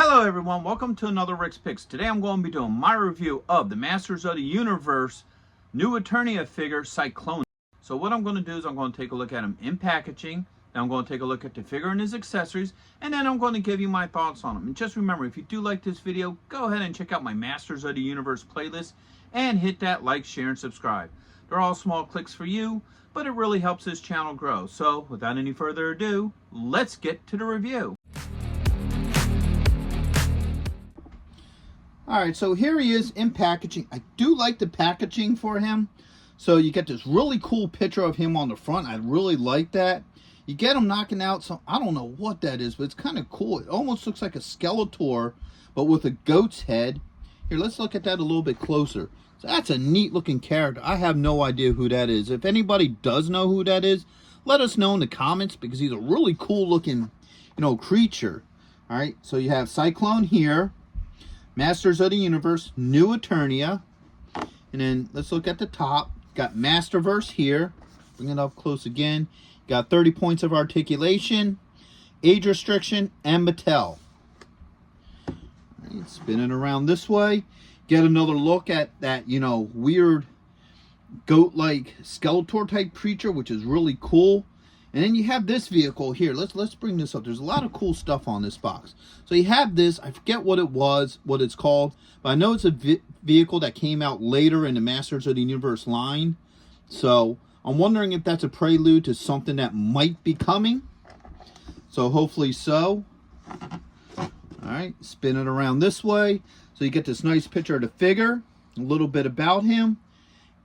Hello everyone, welcome to another Rick's Picks. Today I'm going to be doing my review of the Masters of the Universe new Eternia figure, Sy-Klone. So what I'm going to do is I'm going to take a look at him in packaging, then I'm going to take a look at the figure and his accessories, and then I'm going to give you my thoughts on him. And just remember, if you do like this video, go ahead and check out my Masters of the Universe playlist and hit that like, share, and subscribe. They're all small clicks for you, but it really helps this channel grow. So without any further ado, let's get to the review. Alright, so here he is in packaging. I do like the packaging for him. So you get this really cool picture of him on the front. I really like that. You get him knocking out some, I don't know what that is, but it's kind of cool. It almost looks like a Skeletor, but with a goat's head. Here, let's look at that a little bit closer. So that's a neat looking character. I have no idea who that is. If anybody does know who that is, let us know in the comments, because he's a really cool looking, creature. Alright, so you have Sy-Klone here. Masters of the Universe, new Eternia. And then let's look at the top. Got Masterverse here. Bring it up close again. Got 30 points of articulation, age restriction, and Mattel. Right, spin it around this way. Get another look at that, weird goat-like Skeletor type creature, which is really cool. And then you have this vehicle here. Let's bring this up. There's a lot of cool stuff on this box. So you have this. I forget what it's called, but I know it's a vehicle that came out later in the Masters of the Universe line. So I'm wondering if that's a prelude to something that might be coming. So hopefully so. All right, spin it around this way. So you get this nice picture of the figure, a little bit about him,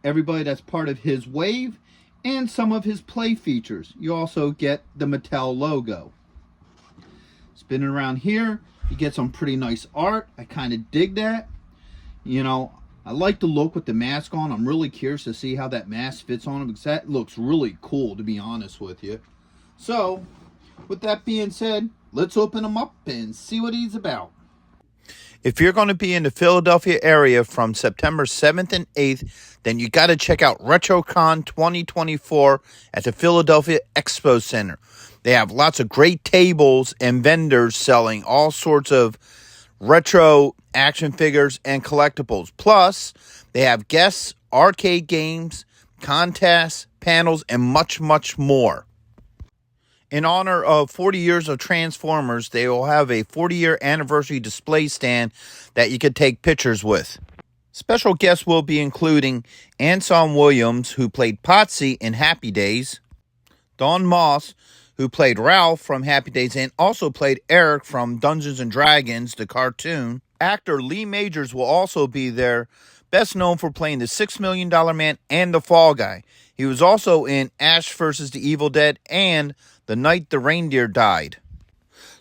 everybody that's part of his wave, and some of his play features. You also get the Mattel logo. Spinning around here, you get some pretty nice art. I kind of dig that. I like the look with the mask on. I'm really curious to see how that mask fits on him, because that looks really cool, to be honest with you. So, with that being said, let's open him up and see what he's about. If you're going to be in the Philadelphia area from September 7th and 8th, then you got to check out RetroCon 2024 at the Philadelphia Expo Center. They have lots of great tables and vendors selling all sorts of retro action figures and collectibles. Plus, they have guests, arcade games, contests, panels, and much, much more. In honor of 40 years of Transformers, they will have a 40-year anniversary display stand that you could take pictures with. Special guests will be including Anson Williams, who played Potsy in Happy Days, Don Moss, who played Ralph from Happy Days and also played Eric from Dungeons & Dragons, the cartoon. Actor Lee Majors will also be there, best known for playing the $6 Million Man and the Fall Guy. He was also in Ash vs. the Evil Dead and The Night the Reindeer Died.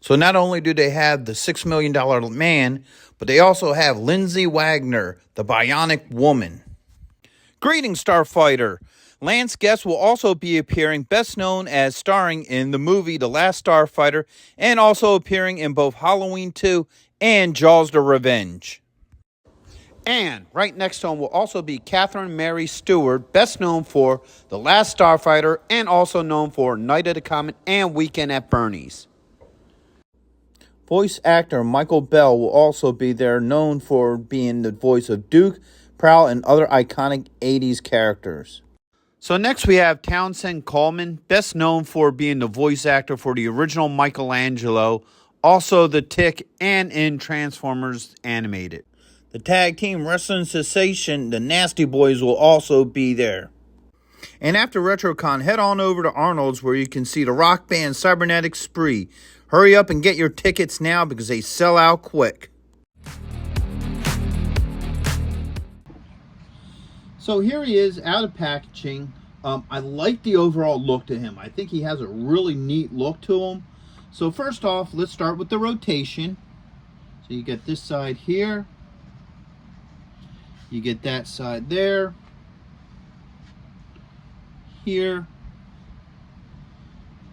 So not only do they have the $6 Million Man, but they also have Lindsay Wagner, the Bionic Woman. Greetings, Starfighter. Lance Guest will also be appearing, best known as starring in the movie The Last Starfighter, and also appearing in both Halloween 2 and Jaws the Revenge. And right next to him will also be Catherine Mary Stewart, best known for The Last Starfighter and also known for Night of the Comet and Weekend at Bernie's. Voice actor Michael Bell will also be there, known for being the voice of Duke, Prowl, and other iconic 80s characters. So next we have Townsend Coleman, best known for being the voice actor for the original Michelangelo, also the Tick, and in Transformers Animated. The tag team wrestling sensation, the Nasty Boys, will also be there. And after RetroCon, head on over to Arnold's, where you can see the rock band Cybernetic Spree. Hurry up and get your tickets now, because they sell out quick. So here he is out of packaging. I like the overall look to him. I think he has a really neat look to him. So first off, let's start with the rotation. So you get this side here. You get that side there, here,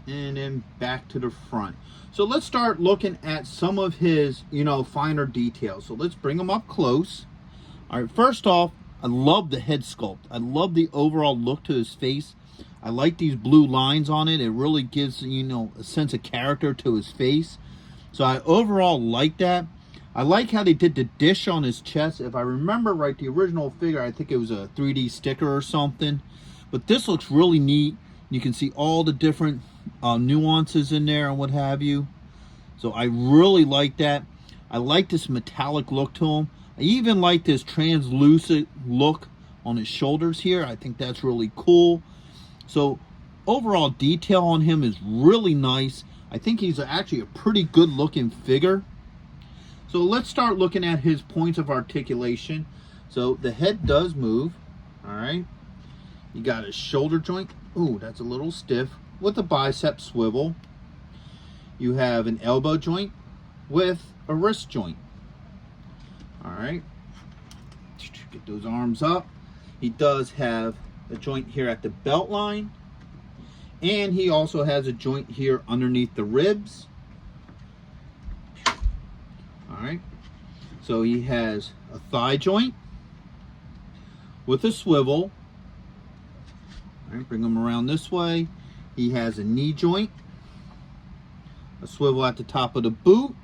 and then back to the front. So let's start looking at some of his, finer details. So let's bring them up close. All right, first off, I love the head sculpt. I love the overall look to his face. I like these blue lines on it. It really gives, a sense of character to his face. So I overall like that. I like how they did the dish on his chest. If I remember right, the original figure, I think it was a 3D sticker or something. But this looks really neat. You can see all the different nuances in there and what have you. So I really like that. I like this metallic look to him. I even like this translucent look on his shoulders here. I think that's really cool. So overall detail on him is really nice. I think he's actually a pretty good looking figure. So let's start looking at his points of articulation. So the head does move, all right. You got his shoulder joint. Ooh, that's a little stiff with a bicep swivel. You have an elbow joint with a wrist joint. All right. Get those arms up. He does have a joint here at the belt line. And he also has a joint here underneath the ribs. All right. So he has a thigh joint with a swivel. All right, bring him around this way. He has a knee joint, a swivel at the top of the boot.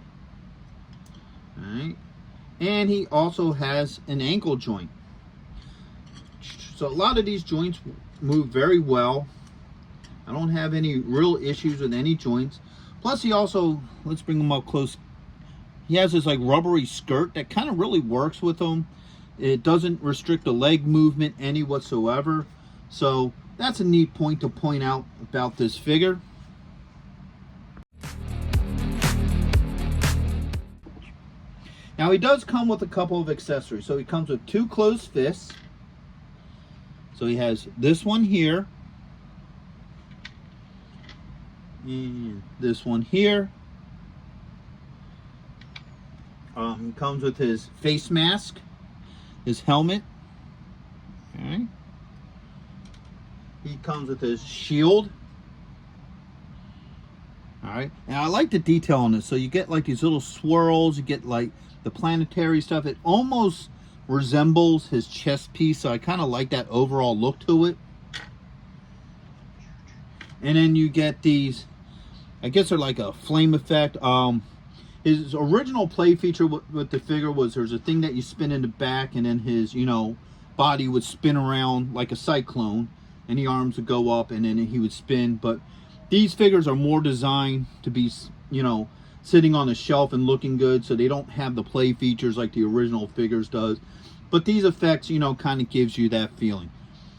All right. And he also has an ankle joint. So a lot of these joints move very well. I don't have any real issues with any joints. Plus he also, let's bring him up close. He has this like rubbery skirt that kind of really works with him. It doesn't restrict the leg movement any whatsoever. So that's a neat point to point out about this figure. Now he does come with a couple of accessories. So he comes with 2 closed fists. So he has this one here. And this one here. He comes with his face mask, his helmet. Okay. He comes with his shield. All right. And I like the detail on this. So you get like these little swirls. You get like the planetary stuff. It almost resembles his chest piece. So I kind of like that overall look to it. And then you get these, I guess they're like a flame effect. His original play feature with the figure was there's a thing that you spin in the back, and then his, you know, body would spin around like a Sy-Klone, and the arms would go up, and then he would spin. But these figures are more designed to be, you know, sitting on a shelf and looking good, so they don't have the play features like the original figures does. But these effects, you know, kind of gives you that feeling.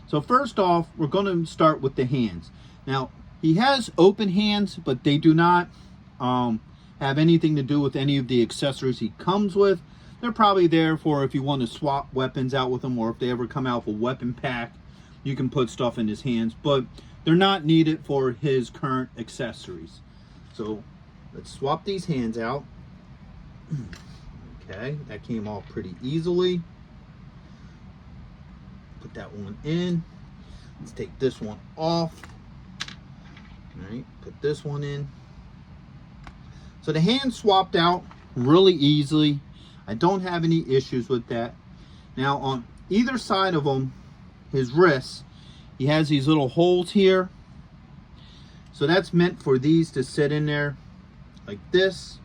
So first off, we're going to start with the hands. Now, he has open hands, but they do not have anything to do with any of the accessories he comes with. They're probably there for if you want to swap weapons out with them, or if they ever come out with a weapon pack, you can put stuff in his hands, but they're not needed for his current accessories. So let's swap these hands out. Okay, that came off pretty easily. Put that one in. Let's take this one off. All right, put this one in. So the hands swapped out really easily. I don't have any issues with that. Now on either side of him, his wrists, he has these little holes here. So that's meant for these to sit in there like this.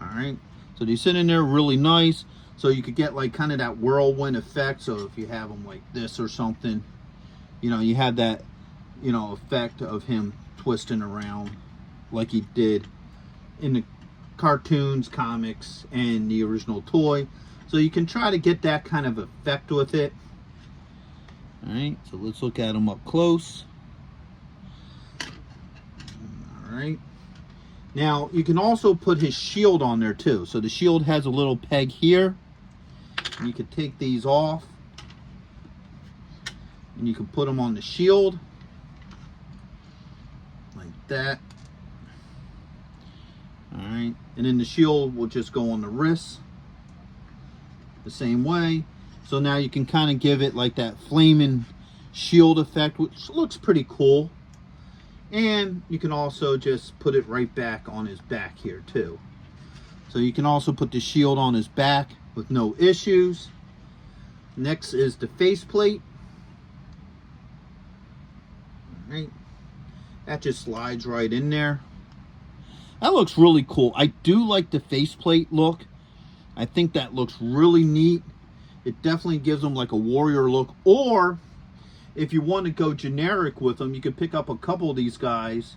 All right, so they sit in there really nice. So you could get like kind of that whirlwind effect. So if you have them like this or something, you know, you have that, you know, effect of him twisting around like he did in the cartoons, comics, and the original toy. So you can try to get that kind of effect with it. All right, so let's look at him up close. All right. Now, you can also put his shield on there too. So the shield has a little peg here. You can take these off, and you can put them on the shield like that. All right, and then the shield will just go on the wrist the same way. So now you can kind of give it like that flaming shield effect, which looks pretty cool. And you can also just put it right back on his back here too. So you can also put the shield on his back with no issues. Next is the faceplate. All right, that just slides right in there. That looks really cool. I do like the faceplate look. I think that looks really neat. It definitely gives them like a warrior look. Or if you want to go generic with them, you could pick up a couple of these guys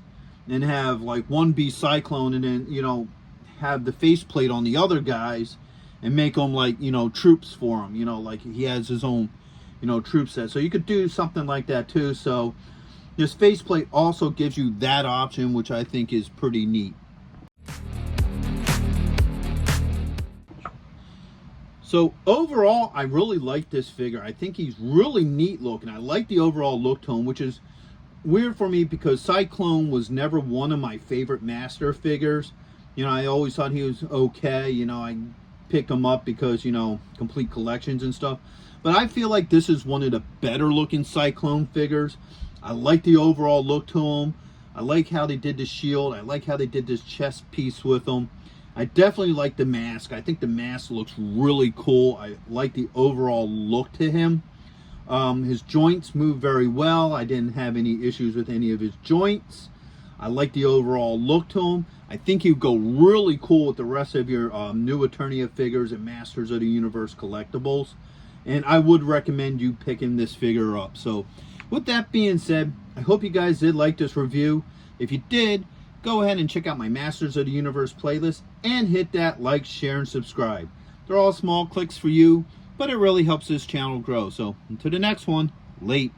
and have like one be Sy-Klone, and then, you know, have the faceplate on the other guys and make them like, you know, troops for him. You know, like he has his own, you know, troop set. So you could do something like that too. So this faceplate also gives you that option, which I think is pretty neat. So overall, I really like this figure. I think he's really neat looking. I like the overall look to him, which is weird for me because Sy-Klone was never one of my favorite Master figures. You know, I always thought he was okay. You know, I picked him up because, you know, complete collections and stuff. But I feel like this is one of the better looking Sy-Klone figures. I like the overall look to him. I like how they did the shield. I like how they did this chest piece with him. I definitely like the mask. I think the mask looks really cool. I like the overall look to him. His joints move very well. I didn't have any issues with any of his joints. I like the overall look to him. I think he'd go really cool with the rest of your new Eternia figures and Masters of the Universe collectibles. And I would recommend you picking this figure up. So with that being said, I hope you guys did like this review. If you did, go ahead and check out my Masters of the Universe playlist and hit that like, share, and subscribe. They're all small clicks for you, but it really helps this channel grow. So until the next one, late.